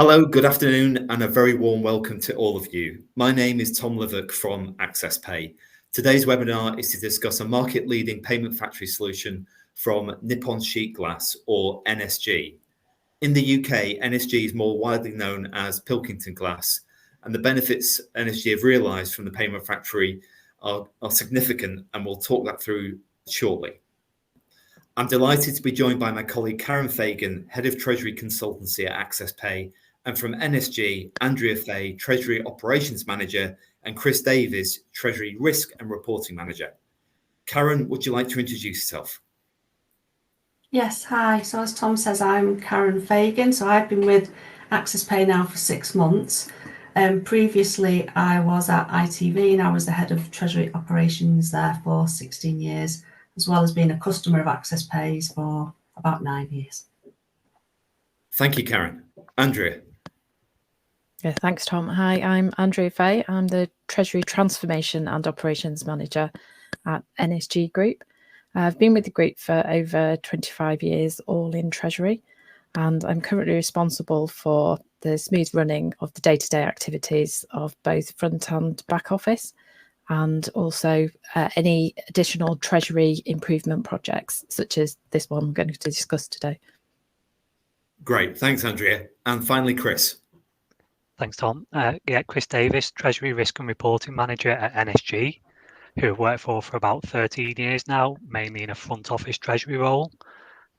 Hello, good afternoon, and a very warm welcome to all of you. My name is Tom Livock from AccessPay. Today's webinar is to discuss a market-leading payment factory solution from Nippon Sheet Glass, or NSG. In the UK, NSG is more widely known as Pilkington Glass, and the benefits NSG have realised from the payment factory are significant, and we'll talk that through shortly. I'm delighted to be joined by my colleague Karen Fagan, Head of Treasury Consultancy at AccessPay, and from NSG, Andrea Feay, Treasury Operations Manager, and Chris Davies, Treasury Risk and Reporting Manager. Karen, would you like to introduce yourself? Yes, hi. So as Tom says, I'm Karen Fagan. So I've been with AccessPay now for 6 months. Previously, I was at ITV and I was the Head of Treasury Operations there for 16 years, as well as being a customer of AccessPay for about 9 years. Thank you, Karen. Andrea. Yeah, thanks, Tom. Hi, I'm Andrea Feay. I'm the Treasury Transformation and Operations Manager at NSG Group. I've been with the group for over 25 years, all in Treasury, and I'm currently responsible for the smooth running of the day-to-day activities of both front and back office, and also any additional Treasury improvement projects, such as this one we're going to discuss today. Great, thanks, Andrea. And finally, Chris. Thanks, Tom. Chris Davies, Treasury Risk and Reporting Manager at NSG, who I've worked for about 13 years now, mainly in a front office Treasury role.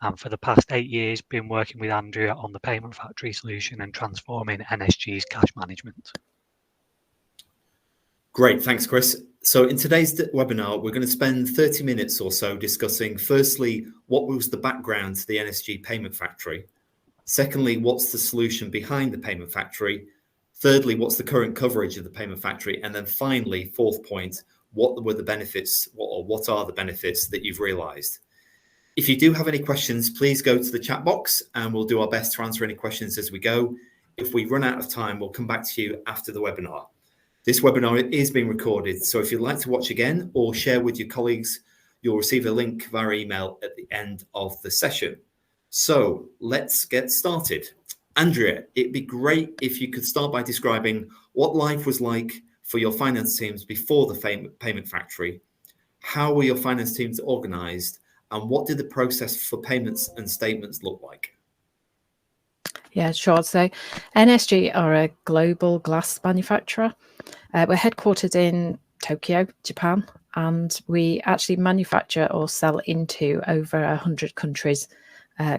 And for the past 8 years, been working with Andrea on the payment factory solution and transforming NSG's cash management. Great, thanks, Chris. So in today's webinar, we're going to spend 30 minutes or so discussing, firstly, what was the background to the NSG payment factory? Secondly, what's the solution behind the payment factory? Thirdly, what's the current coverage of the payment factory? And then finally, fourth point, what were the benefits, or what are the benefits that you've realized? If you do have any questions, please go to the chat box and we'll do our best to answer any questions as we go. If we run out of time, we'll come back to you after the webinar. This webinar is being recorded, so if you'd like to watch again or share with your colleagues, you'll receive a link via email at the end of the session. So let's get started. Andrea, it'd be great if you could start by describing what life was like for your finance teams before the payment factory. How were your finance teams organized, and what did the process for payments and statements look like? Yeah, sure. So NSG are a global glass manufacturer. We're headquartered in Tokyo, Japan, and we actually manufacture or sell into over 100 countries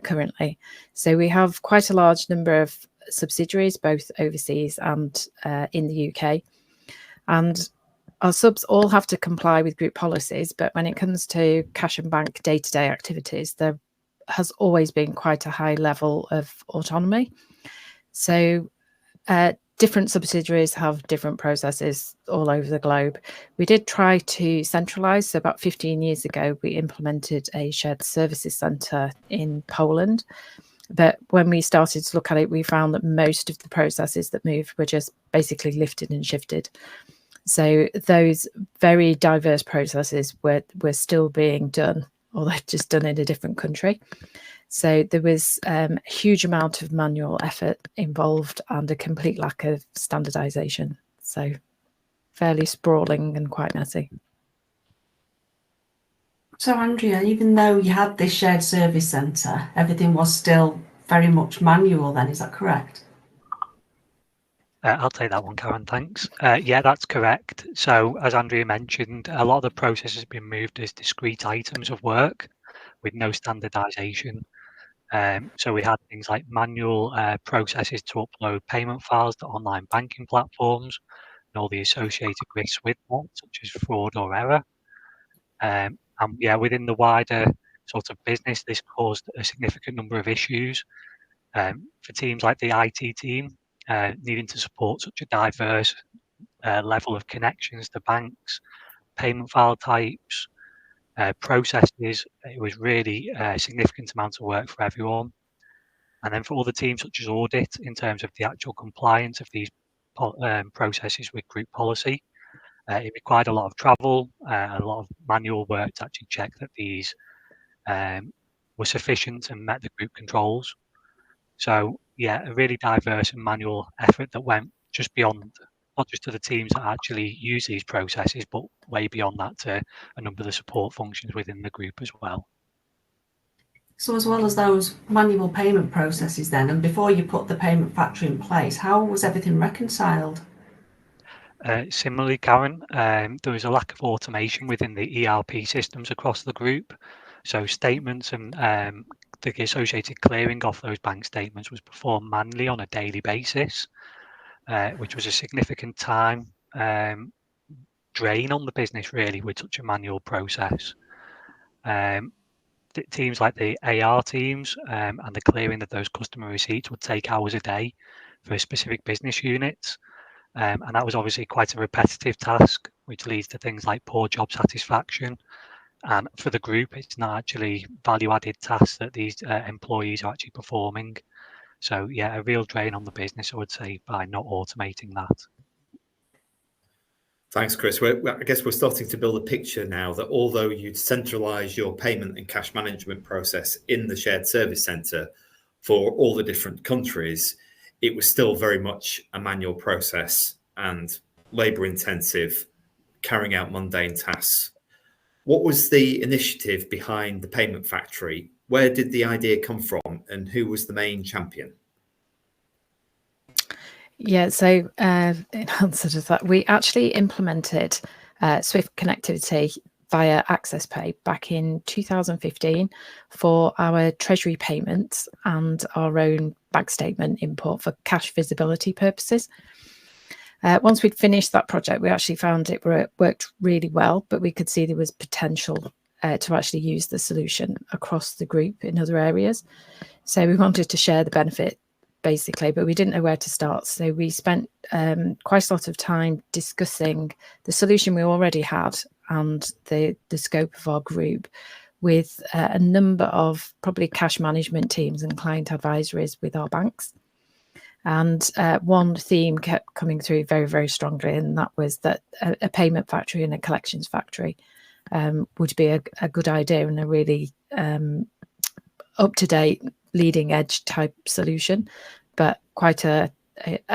currently. So we have quite a large number of subsidiaries, both overseas and in the UK. And our subs all have to comply with group policies, but when it comes to cash and bank day-to-day activities, there has always been quite a high level of autonomy. So different subsidiaries have different processes all over the globe. We did try to centralise. So about 15 years ago, we implemented a shared services centre in Poland. But when we started to look at it, we found that most of the processes that moved were just basically lifted and shifted. So those very diverse processes were still being done, although just done in a different country. So there was a huge amount of manual effort involved and a complete lack of standardization. So fairly sprawling and quite messy. So Andrea, even though you had this shared service centre, everything was still very much manual then, is that correct? I'll take that one, Karen, thanks. Yeah, that's correct. So as Andrea mentioned, a lot of the processes have been moved as discrete items of work with no standardization. So we had things like manual processes to upload payment files to online banking platforms and all the associated risks with that, such as fraud or error. And yeah, within the wider sort of business, this caused a significant number of issues for teams like the IT team, needing to support such a diverse level of connections to banks, payment file types, processes. It was really a significant amount of work for everyone. And then for other teams such as audit, in terms of the actual compliance of these processes with group policy, it required a lot of travel, a lot of manual work to actually check that these were sufficient and met the group controls. So yeah, a really diverse and manual effort that went just beyond, not just to the teams that actually use these processes, but way beyond that to a number of the support functions within the group as well. So as well as those manual payment processes then, and before you put the payment factory in place, how was everything reconciled? Similarly, Karen, there was a lack of automation within the ERP systems across the group. So statements and the associated clearing off those bank statements was performed manually on a daily basis, which was a significant time drain on the business really with such a manual process. Teams like the AR teams and the clearing of those customer receipts would take hours a day for specific business units. And that was obviously quite a repetitive task, which leads to things like poor job satisfaction. And for the group, it's not actually value-added tasks that these employees are actually performing. So yeah, a real drain on the business, I would say, by not automating that. Thanks, Chris. I guess we're starting to build a picture now that although you'd centralise your payment and cash management process in the shared service centre for all the different countries, it was still very much a manual process and labour intensive, carrying out mundane tasks. What was the initiative behind the payment factory? Where did the idea come from and who was the main champion? Yeah, so in answer to that, we actually implemented Swift connectivity via AccessPay back in 2015 for our treasury payments and our own bank statement import for cash visibility purposes. Once we'd finished that project, we actually found it worked really well, but we could see there was potential to actually use the solution across the group in other areas. So we wanted to share the benefit basically, but we didn't know where to start. So we spent quite a lot of time discussing the solution we already had and the scope of our group with a number of probably cash management teams and client advisories with our banks. And one theme kept coming through very, very strongly, and that was that a payment factory and a collections factory would be a good idea and a really up-to-date, leading edge type solution, but quite a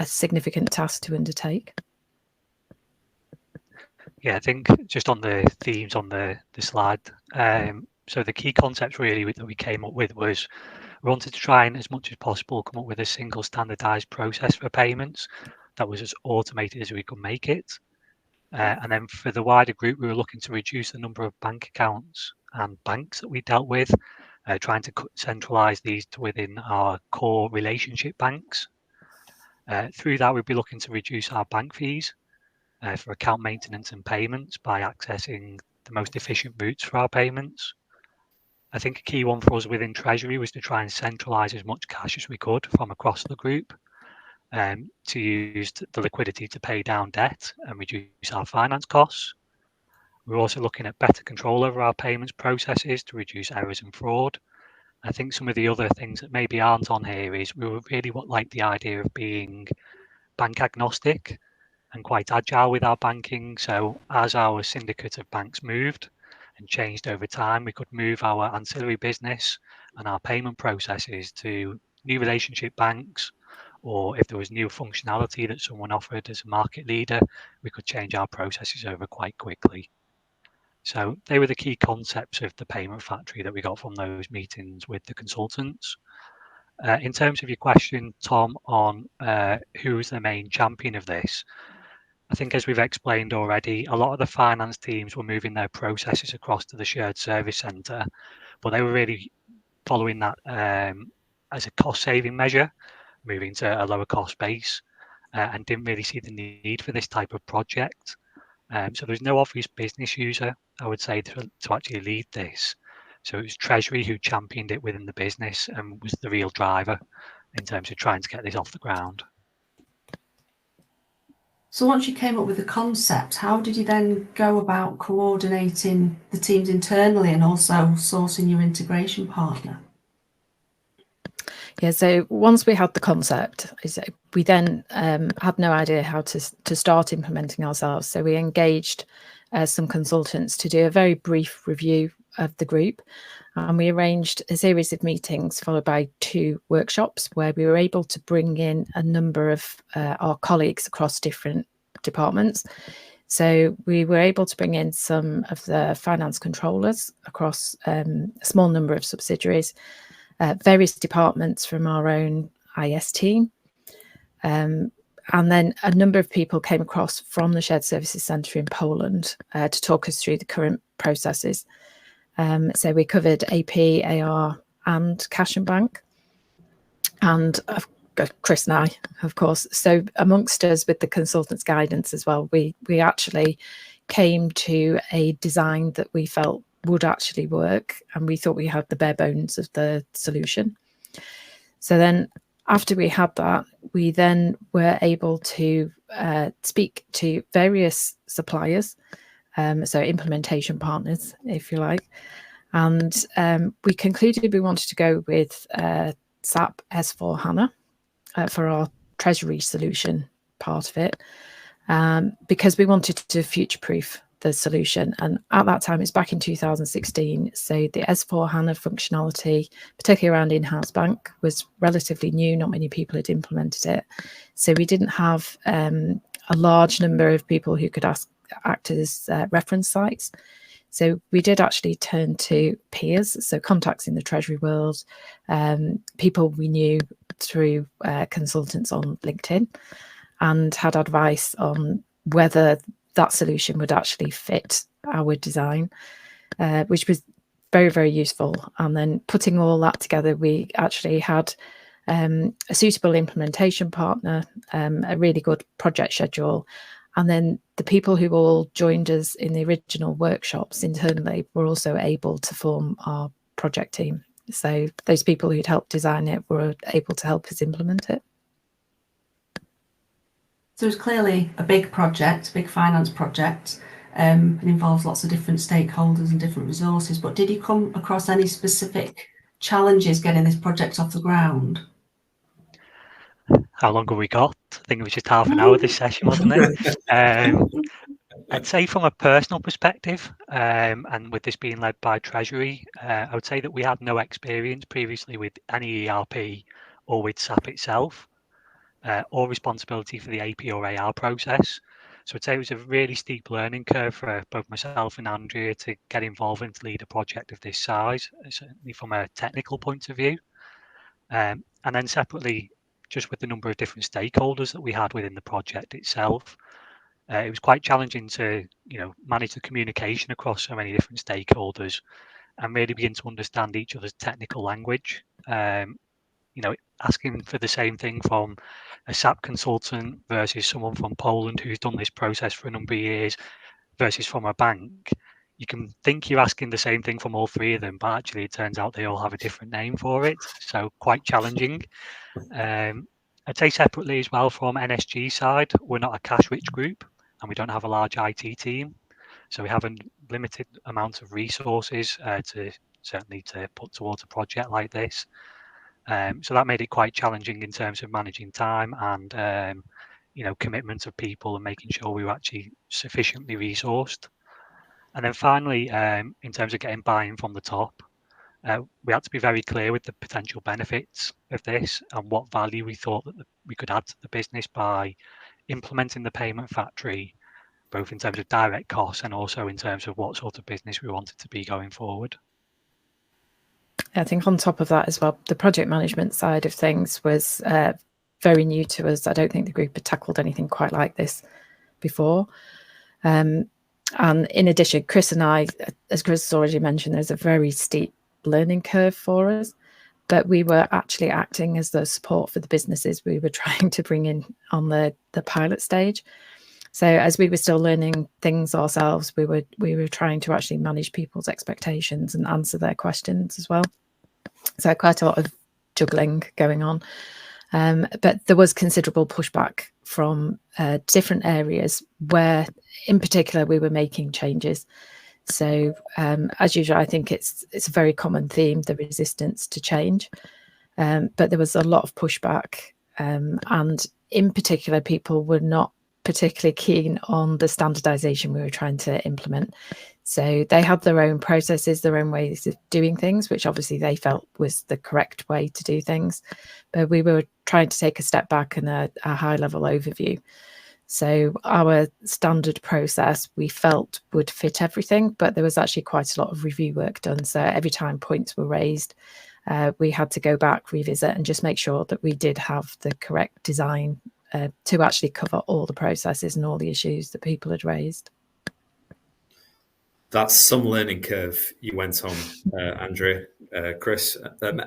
significant task to undertake. Yeah, I think just on the themes on the slide, so the key concepts really that we came up with was we wanted to try and as much as possible come up with a single standardized process for payments that was as automated as we could make it. And then for the wider group, we were looking to reduce the number of bank accounts and banks that we dealt with, trying to centralize these to within our core relationship banks. Through that, we'd be looking to reduce our bank fees for account maintenance and payments by accessing the most efficient routes for our payments. I think a key one for us within Treasury was to try and centralise as much cash as we could from across the group to use the liquidity to pay down debt and reduce our finance costs. We're also looking at better control over our payments processes to reduce errors and fraud. I think some of the other things that maybe aren't on here is we really like the idea of being bank agnostic and quite agile with our banking. So as our syndicate of banks moved and changed over time, we could move our ancillary business and our payment processes to new relationship banks, or if there was new functionality that someone offered as a market leader, we could change our processes over quite quickly. So they were the key concepts of the payment factory that we got from those meetings with the consultants. In terms of your question, Tom, on who's the main champion of this, I think as we've explained already, a lot of the finance teams were moving their processes across to the shared service centre, but they were really following that as a cost-saving measure, moving to a lower cost base, and didn't really see the need for this type of project. So there's no obvious business user, I would say, to actually lead this. So it was Treasury who championed it within the business and was the real driver in terms of trying to get this off the ground. So once you came up with the concept, how did you then go about coordinating the teams internally and also sourcing your integration partner? Yeah, so once we had the concept, we then had no idea how to start implementing ourselves. So we engaged some consultants to do a very brief review of the group, and we arranged a series of meetings followed by 2 workshops where we were able to bring in a number of our colleagues across different departments. So we were able to bring in some of the finance controllers across a small number of subsidiaries, various departments from our own IS team, and then a number of people came across from the Shared Services Centre in Poland to talk us through the current processes. So we covered AP, AR and cash and bank, and Chris and I, of course. So amongst us, with the consultant's guidance as well, we actually came to a design that we felt would actually work, and we thought we had the bare bones of the solution. So then after we had that, we then were able to speak to various suppliers, so implementation partners, if you like, and we concluded we wanted to go with SAP S/4HANA for our Treasury solution part of it, because we wanted to future-proof the solution. And at that time, it's back in 2016, so the S/4HANA functionality, particularly around in-house bank, was relatively new. Not many people had implemented it, so we didn't have a large number of people who could act as reference sites. So we did actually turn to peers, so contacts in the Treasury world, people we knew through consultants on LinkedIn, and had advice on whether that solution would actually fit our design, which was very, very useful. And then putting all that together, we actually had a suitable implementation partner, a really good project schedule, and then the people who all joined us in the original workshops internally were also able to form our project team. So those people who'd helped design it were able to help us implement it. So it's clearly a big project, big finance project. It involves lots of different stakeholders and different resources. But did you come across any specific challenges getting this project off the ground? How long have we got? I think it was just half an hour this session, wasn't it? I'd say from a personal perspective, and with this being led by Treasury, I would say that we had no experience previously with any ERP or with SAP itself, or responsibility for the AP or AR process. So I'd say it was a really steep learning curve for both myself and Andrea to get involved and to lead a project of this size, certainly from a technical point of view. And then separately, just with the number of different stakeholders that we had within the project itself, it was quite challenging to, manage the communication across so many different stakeholders and really begin to understand each other's technical language. Asking for the same thing from a SAP consultant versus someone from Poland who's done this process for a number of years versus from a bank. You can think you're asking the same thing from all 3 of them, but actually it turns out they all have a different name for it. So quite challenging. I'd say separately as well, from NSG side, we're not a cash-rich group and we don't have a large IT team. So we have a limited amount of resources to put towards a project like this. So that made it quite challenging in terms of managing time and, commitment of people and making sure we were actually sufficiently resourced. And then finally, in terms of getting buy-in from the top, we had to be very clear with the potential benefits of this and what value we thought that we could add to the business by implementing the payment factory, both in terms of direct costs and also in terms of what sort of business we wanted to be going forward. I think on top of that as well, the project management side of things was very new to us. I don't think the group had tackled anything quite like this before. And in addition, Chris and I, as Chris has already mentioned, there's a very steep learning curve for us, but we were actually acting as the support for the businesses we were trying to bring in on the pilot stage. So as we were still learning things ourselves, we were trying to actually manage people's expectations and answer their questions as well. So quite a lot of juggling going on. But there was considerable pushback from different areas where, in particular, we were making changes. So as usual, I think it's a very common theme, the resistance to change. But there was a lot of pushback, and in particular, people were not particularly keen on the standardization we were trying to implement. So they had their own processes, their own ways of doing things, which obviously they felt was the correct way to do things. But we were trying to take a step back and a high-level overview. So our standard process we felt would fit everything, but there was actually quite a lot of review work done. So every time points were raised, we had to go back, revisit, and just make sure that we did have the correct design to actually cover all the processes and all the issues that people had raised. That's some learning curve you went on, Andrea, Chris.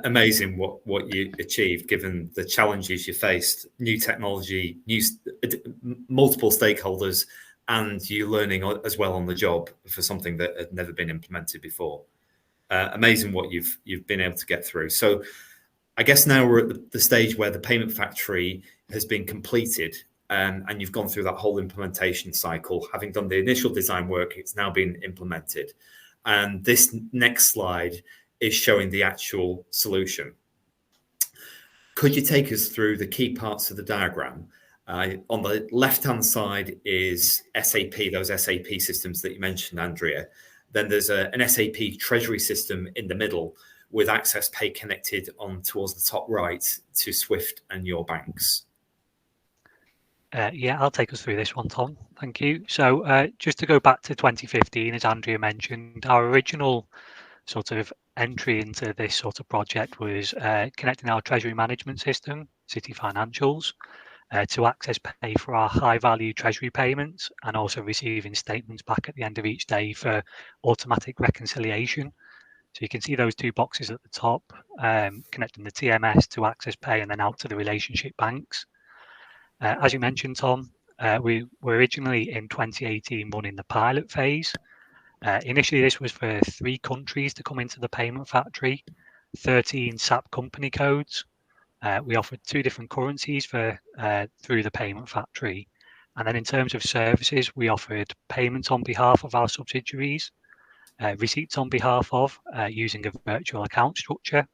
Amazing what you achieved given the challenges you faced, new technology, multiple stakeholders, and you learning as well on the job for something that had never been implemented before. Amazing what you've been able to get through. So I guess now we're at the stage where the payment factory has been completed. And you've gone through that whole implementation cycle. Having done the initial design work, it's now been implemented. And this next slide is showing the actual solution. Could you take us through the key parts of the diagram? On the left-hand side is SAP, those SAP systems that you mentioned, Andrea. Then there's an SAP Treasury system in the middle with AccessPay connected on towards the top right to SWIFT and your banks. Yeah, I'll take us through this one, Tom. Thank you. So just to go back to 2015, as Andrea mentioned, our original sort of entry into this sort of project was connecting our treasury management system, City Financials, to AccessPay for our high-value treasury payments, and also receiving statements back at the end of each day for automatic reconciliation. So you can see those two boxes at the top, connecting the TMS to AccessPay and then out to the relationship banks. As you mentioned, Tom, we were originally in 2018 running the pilot phase. Initially, this was for 3 countries to come into the payment factory, 13 SAP company codes. We offered 2 different currencies for through the payment factory. And then in terms of services, we offered payments on behalf of our subsidiaries, receipts on behalf of using a virtual account structure,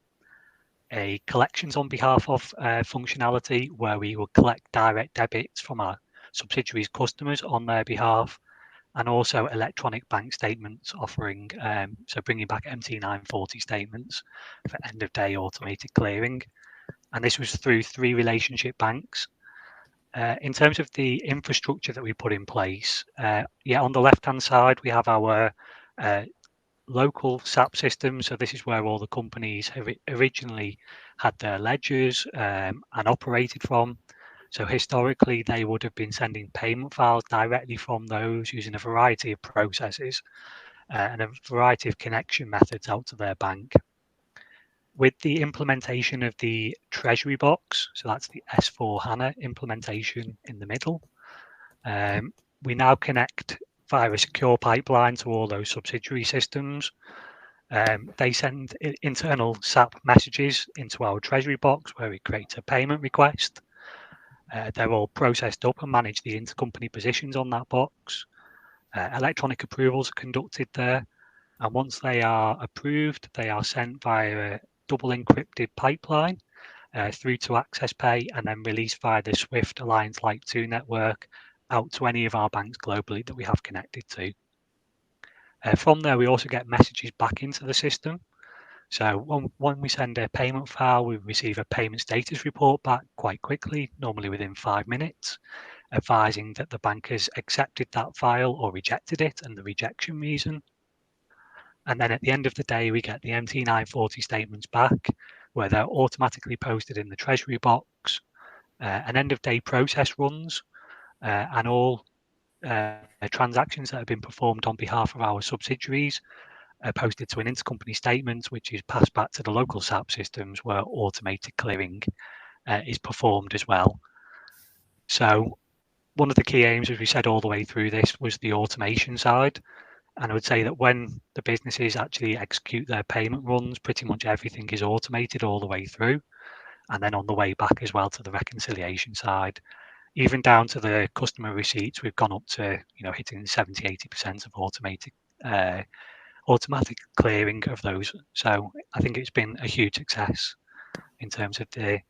a collections on behalf of functionality where we will collect direct debits from our subsidiaries customers on their behalf, and also electronic bank statements offering, so bringing back MT940 statements for end of day automated clearing. And this was through 3 relationship banks. In terms of the infrastructure that we put in place, yeah, on the left hand side, we have our local SAP system. So this is where all the companies have originally had their ledgers and operated from. So historically, they would have been sending payment files directly from those using a variety of processes and a variety of connection methods out to their bank. With the implementation of the Treasury box, so that's the S/4HANA implementation in the middle, we now connect via a secure pipeline to all those subsidiary systems. They send internal SAP messages into our Treasury box where we create a payment request. They're all processed up and manage the intercompany positions on that box. Electronic approvals are conducted there. And once they are approved, they are sent via a double encrypted pipeline through to AccessPay and then released via the SWIFT Alliance Like 2 network out to any of our banks globally that we have connected to. From there, we also get messages back into the system. So when we send a payment file, we receive a payment status report back quite quickly, normally within 5 minutes, advising that the bank has accepted that file or rejected it and the rejection reason. And then at the end of the day, we get the MT940 statements back, where they're automatically posted in the Treasury box. An end of day process runs, and all transactions that have been performed on behalf of our subsidiaries are posted to an intercompany statement, which is passed back to the local SAP systems where automated clearing is performed as well. So one of the key aims, as we said all the way through this, was the automation side. And I would say that when the businesses actually execute their payment runs, pretty much everything is automated all the way through. And then on the way back as well to the reconciliation side, even down to the customer receipts, we've gone up to, hitting 70-80% of automatic clearing of those. So I think it's been a huge success in terms of the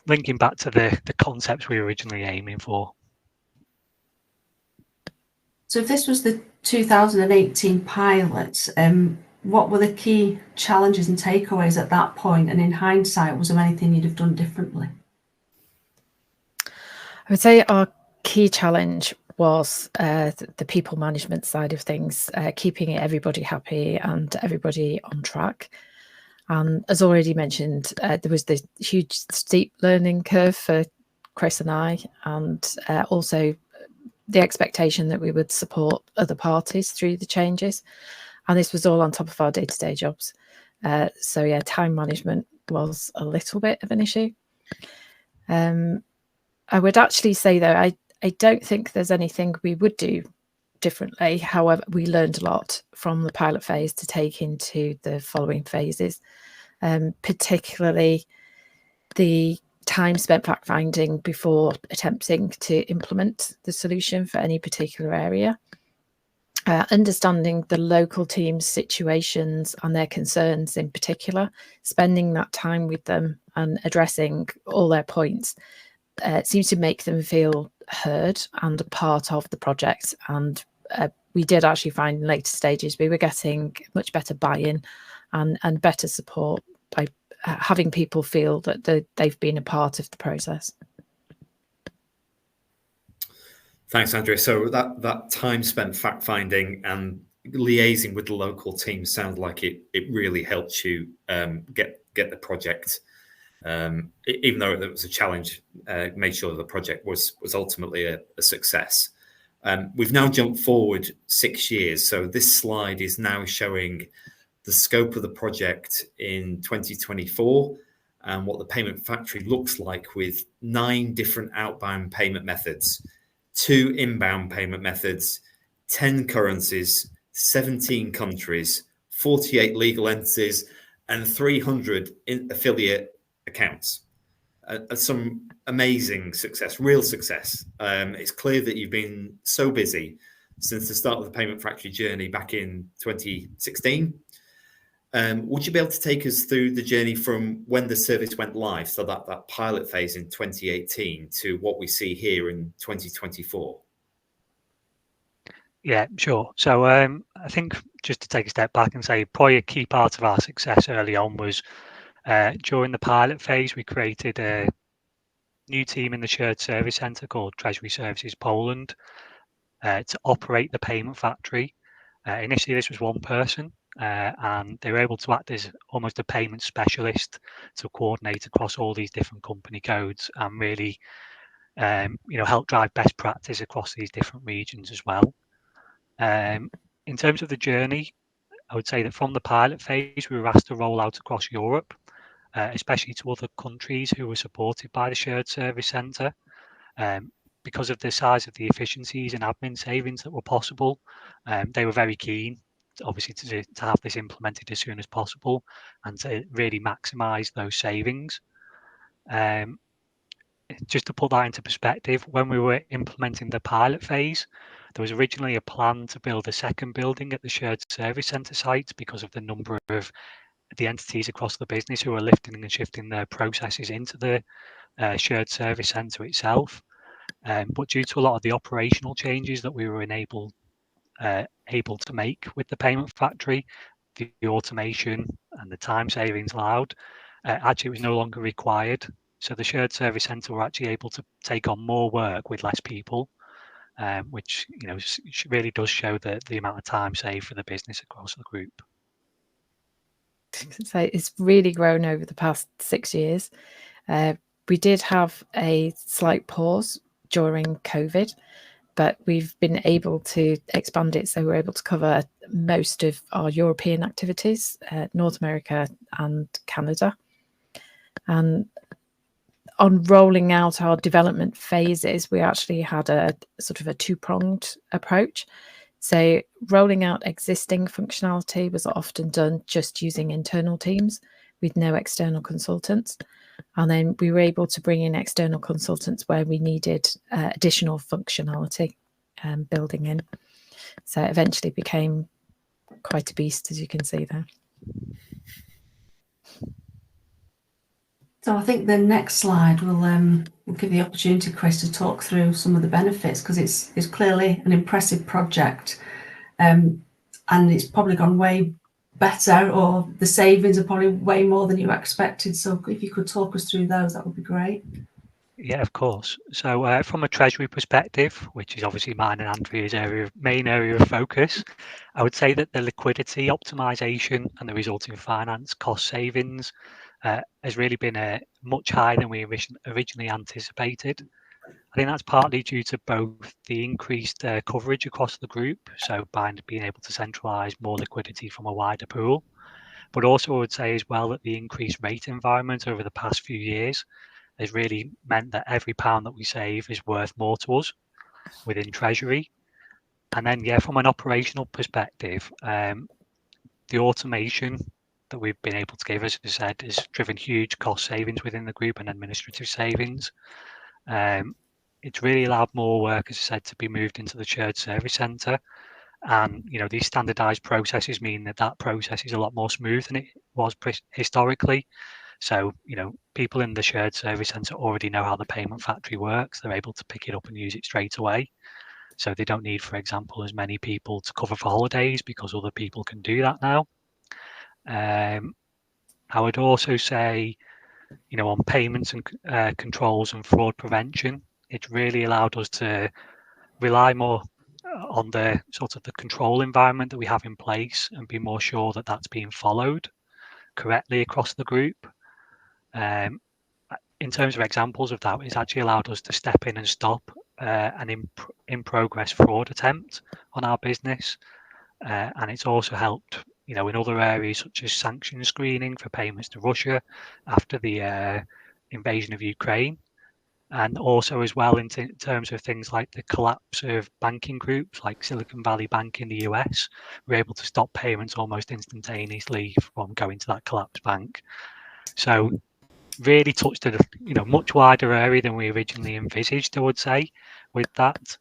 linking back to the concepts we were originally aiming for. So if this was the 2018 pilot, what were the key challenges and takeaways at that point? And in hindsight, was there anything you'd have done differently? I would say our key challenge was the people management side of things, keeping everybody happy and everybody on track. And as already mentioned, there was the huge steep learning curve for Chris and I, and also the expectation that we would support other parties through the changes. And this was all on top of our day-to-day jobs. So yeah, time management was a little bit of an issue. I would actually say, though, I don't think there's anything we would do differently. However, we learned a lot from the pilot phase to take into the following phases, particularly the time spent fact-finding before attempting to implement the solution for any particular area. Understanding the local team's situations and their concerns in particular, spending that time with them and addressing all their points seems to make them feel heard and a part of the project. And we did actually find in later stages we were getting much better buy-in and better support by having people feel that they've been a part of the process. Thanks, Andrea. So that time spent fact-finding and liaising with the local team sounds like it really helped you get the project, even though it was a challenge, made sure the project was ultimately a success. We've now jumped forward 6 years. So this slide is now showing the scope of the project in 2024 and what the payment factory looks like with 9 different outbound payment methods, 2 inbound payment methods, 10 currencies, 17 countries, 48 legal entities, and 300 affiliate accounts. Some amazing success, real success. It's clear that you've been so busy since the start of the payment factory journey back in 2016. Would you be able to take us through the journey from when the service went live, so that pilot phase in 2018, to what we see here in 2024? Yeah, sure. So I think just to take a step back and say probably a key part of our success early on was during the pilot phase, we created a new team in the shared service centre called Treasury Services Poland to operate the payment factory. Initially, this was one person, and they were able to act as almost a payment specialist to coordinate across all these different company codes and really, help drive best practice across these different regions as well. In terms of the journey, I would say that from the pilot phase, we were asked to roll out across Europe, especially to other countries who were supported by the shared service centre. Because of the size of the efficiencies and admin savings that were possible, they were very keen, obviously, to have this implemented as soon as possible and to really maximise those savings. Just to put that into perspective, when we were implementing the pilot phase, there was originally a plan to build a second building at the shared service centre site because of the number of the entities across the business who are lifting and shifting their processes into the shared service centre itself. But due to a lot of the operational changes that we were able to make with the payment factory, the automation and the time savings allowed, actually it was no longer required. So the shared service centre were actually able to take on more work with less people, which really does show the amount of time saved for the business across the group. So it's really grown over the past 6 years. We did have a slight pause during COVID, but we've been able to expand it. So we're able to cover most of our European activities, North America and Canada. And on rolling out our development phases, we actually had a sort of a 2-pronged approach. So rolling out existing functionality was often done just using internal teams with no external consultants. And then we were able to bring in external consultants where we needed additional functionality building in. So it eventually became quite a beast, as you can see there. So I think the next slide will give the opportunity, Chris, to talk through some of the benefits, because it's clearly an impressive project, and it's probably gone way better, or the savings are probably way more than you expected. So if you could talk us through those, that would be great. Yeah, of course. So from a treasury perspective, which is obviously mine and Andrea's main area of focus, I would say that the liquidity optimization and the resulting finance cost savings has really been much higher than we originally anticipated. I think that's partly due to both the increased coverage across the group, so by being able to centralise more liquidity from a wider pool, but also I would say as well that the increased rate environment over the past few years has really meant that every pound that we save is worth more to us within Treasury. And then, yeah, from an operational perspective, the automation that we've been able to give, as I said, has driven huge cost savings within the group and administrative savings. It's really allowed more work, as I said, to be moved into the shared service centre. And, you know, these standardised processes mean that that process is a lot more smooth than it was historically. So, you know, people in the shared service centre already know how the payment factory works. They're able to pick it up and use it straight away. So they don't need, for example, as many people to cover for holidays, because other people can do that now. I would also say, you know, on payments and controls and fraud prevention, it's really allowed us to rely more on the sort of the control environment that we have in place and be more sure that that's being followed correctly across the group. In terms of examples of that, it's actually allowed us to step in and stop an in-progress fraud attempt on our business, and it's also helped, you know, in other areas such as sanction screening for payments to Russia after the invasion of Ukraine, and also as well in terms of things like the collapse of banking groups like Silicon Valley Bank in the US. We're able to stop payments almost instantaneously from going to that collapsed bank. So really touched a, you know, much wider area than we originally envisaged, I would say, with that.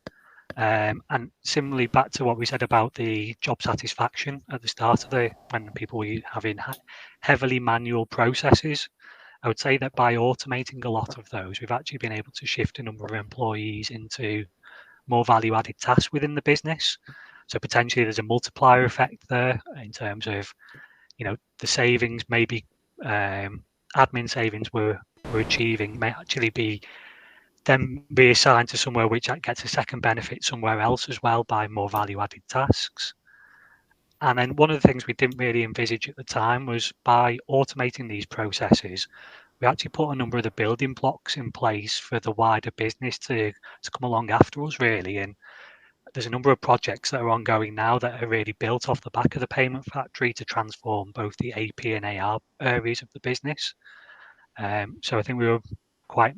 And similarly, back to what we said about the job satisfaction at the start of when people were having heavily manual processes, I would say that by automating a lot of those, we've actually been able to shift a number of employees into more value-added tasks within the business. So potentially there's a multiplier effect there in terms of, you know, the savings, maybe admin savings we're achieving may actually be then reassigned to somewhere which gets a second benefit somewhere else as well by more value-added tasks. And then one of the things we didn't really envisage at the time was by automating these processes, we actually put a number of the building blocks in place for the wider business to come along after us, really. And there's a number of projects that are ongoing now that are really built off the back of the payment factory to transform both the AP and AR areas of the business. So I think we were quite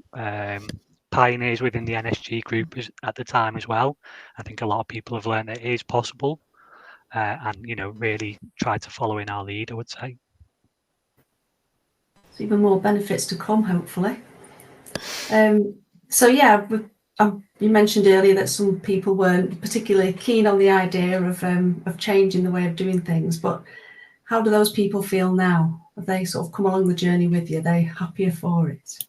pioneers within the NSG group at the time as well. I think a lot of people have learned that it is possible, and, you know, really tried to follow in our lead, I would say. So even more benefits to come, hopefully. So yeah, you mentioned earlier that some people weren't particularly keen on the idea of changing the way of doing things, but how do those people feel now? Have they sort of come along the journey with you? Are they happier for it?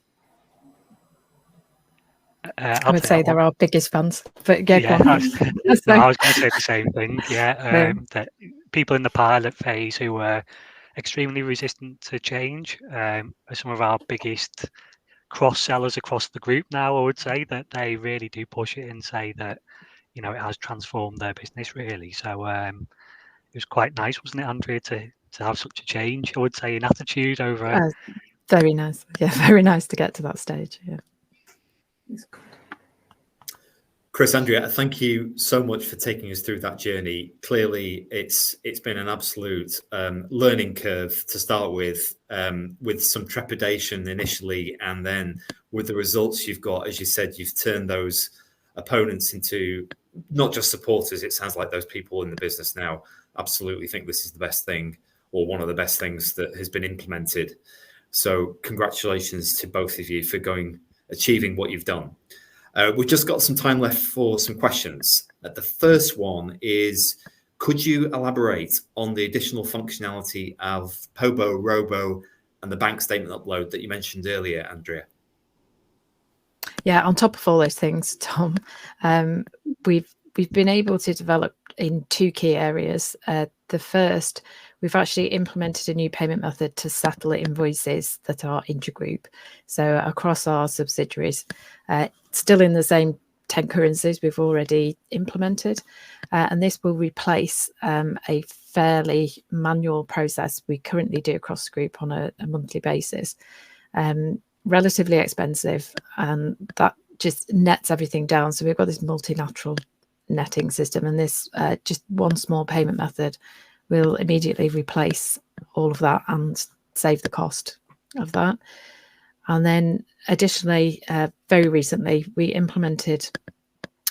I would say they're our biggest fans. But yeah, I was going to say the same thing. Yeah, that people in the pilot phase who were extremely resistant to change are some of our biggest cross-sellers across the group now. I would say that they really do push it and say that, you know, it has transformed their business really. So it was quite nice, wasn't it, Andrea, to have such a change, I would say, in attitude over. Very nice. Yeah, very nice to get to that stage. Yeah. Chris, Andrea, thank you so much for taking us through that journey. Clearly, it's been an absolute learning curve to start with some trepidation initially, and then with the results you've got, as you said, you've turned those opponents into not just supporters. It sounds like those people in the business now absolutely think this is the best thing, or one of the best things that has been implemented. So congratulations to both of you for achieving what you've done. We've just got some time left for some questions. The first one is, could you elaborate on the additional functionality of POBO, Robo, and the bank statement upload that you mentioned earlier, Andrea? Yeah, on top of all those things, Tom, we've been able to develop in 2 key areas. The first, we've actually implemented a new payment method to settle invoices that are intergroup. So across our subsidiaries, still in the same 10 currencies we've already implemented. And this will replace a fairly manual process we currently do across the group on a monthly basis. Relatively expensive, and that just nets everything down. So we've got this multilateral netting system, and this just one small payment method will immediately replace all of that and save the cost of that. And then additionally, very recently, we implemented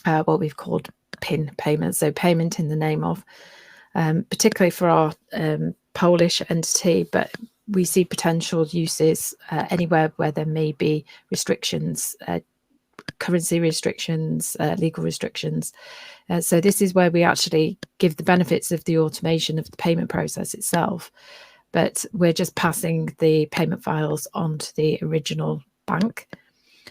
what we've called PIN payments, so payment in the name of, particularly for our Polish entity, but we see potential uses anywhere where there may be restrictions, currency restrictions, legal restrictions. So this is where we actually give the benefits of the automation of the payment process itself, but we're just passing the payment files onto the original bank.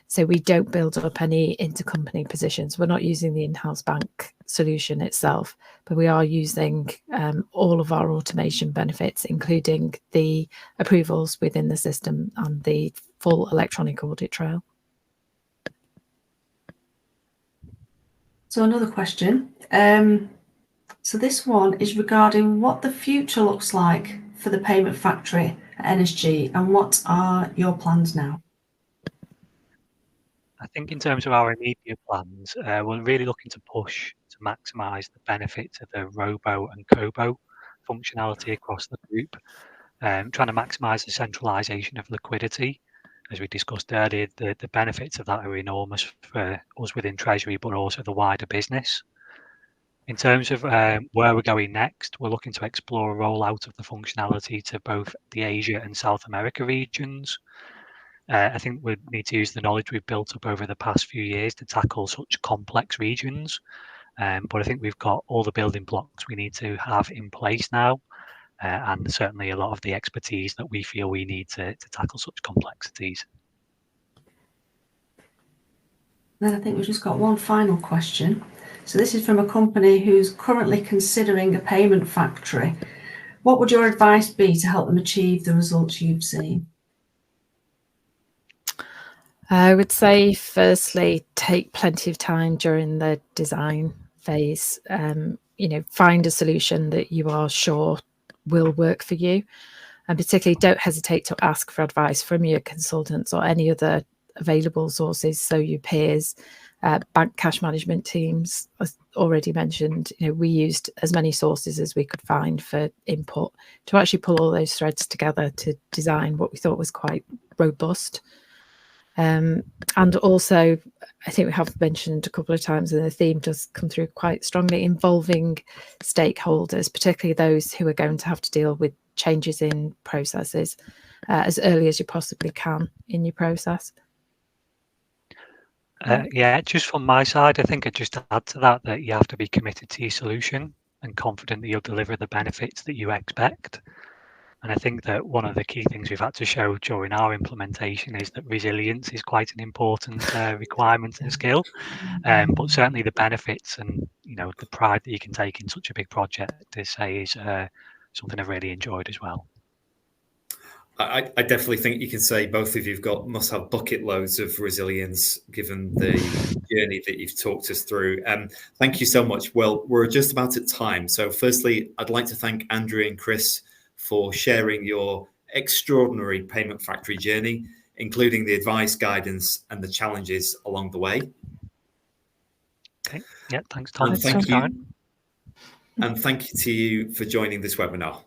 So we don't build up any intercompany positions. We're not using the in-house bank solution itself, but we are using all of our automation benefits, including the approvals within the system and the full electronic audit trail. So another question. So this one is regarding what the future looks like for the payment factory at NSG, and what are your plans now? I think in terms of our immediate plans, we're really looking to push to maximise the benefits of the Robo and Kobo functionality across the group, trying to maximise the centralisation of liquidity. As we discussed earlier, the benefits of that are enormous for us within Treasury, but also the wider business. In terms of where we're going next, we're looking to explore a rollout of the functionality to both the Asia and South America regions. I think we need to use the knowledge we've built up over the past few years to tackle such complex regions. But I think we've got all the building blocks we need to have in place now, and certainly a lot of the expertise that we feel we need to tackle such complexities. Then I think we've just got one final question. So this is from a company who's currently considering a payment factory. What would your advice be to help them achieve the results you've seen? I would say, firstly, take plenty of time during the design phase. Find a solution that you are sure will work for you, and particularly don't hesitate to ask for advice from your consultants or any other available sources. So your peers, bank cash management teams, as already mentioned, we used as many sources as we could find for input to actually pull all those threads together to design what we thought was quite robust. And also, I think we have mentioned a couple of times, and the theme does come through quite strongly, involving stakeholders, particularly those who are going to have to deal with changes in processes as early as you possibly can in your process. Yeah, just from my side, I think I'd just add to that you have to be committed to your solution and confident that you'll deliver the benefits that you expect. And I think that one of the key things we've had to show during our implementation is that resilience is quite an important requirement and skill. But certainly the benefits and the pride that you can take in such a big project, is something I've really enjoyed as well. I definitely think you can say both of you must have bucket loads of resilience, given the journey that you've talked us through. Thank you so much. Well, we're just about at time. So firstly, I'd like to thank Andrea and Chris for sharing your extraordinary payment factory journey, including the advice, guidance, and the challenges along the way. Okay. Yeah, thanks, Tom. And thank you. And thank you to you for joining this webinar.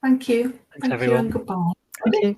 Thank you. Thanks, everyone. You and goodbye. Thank you.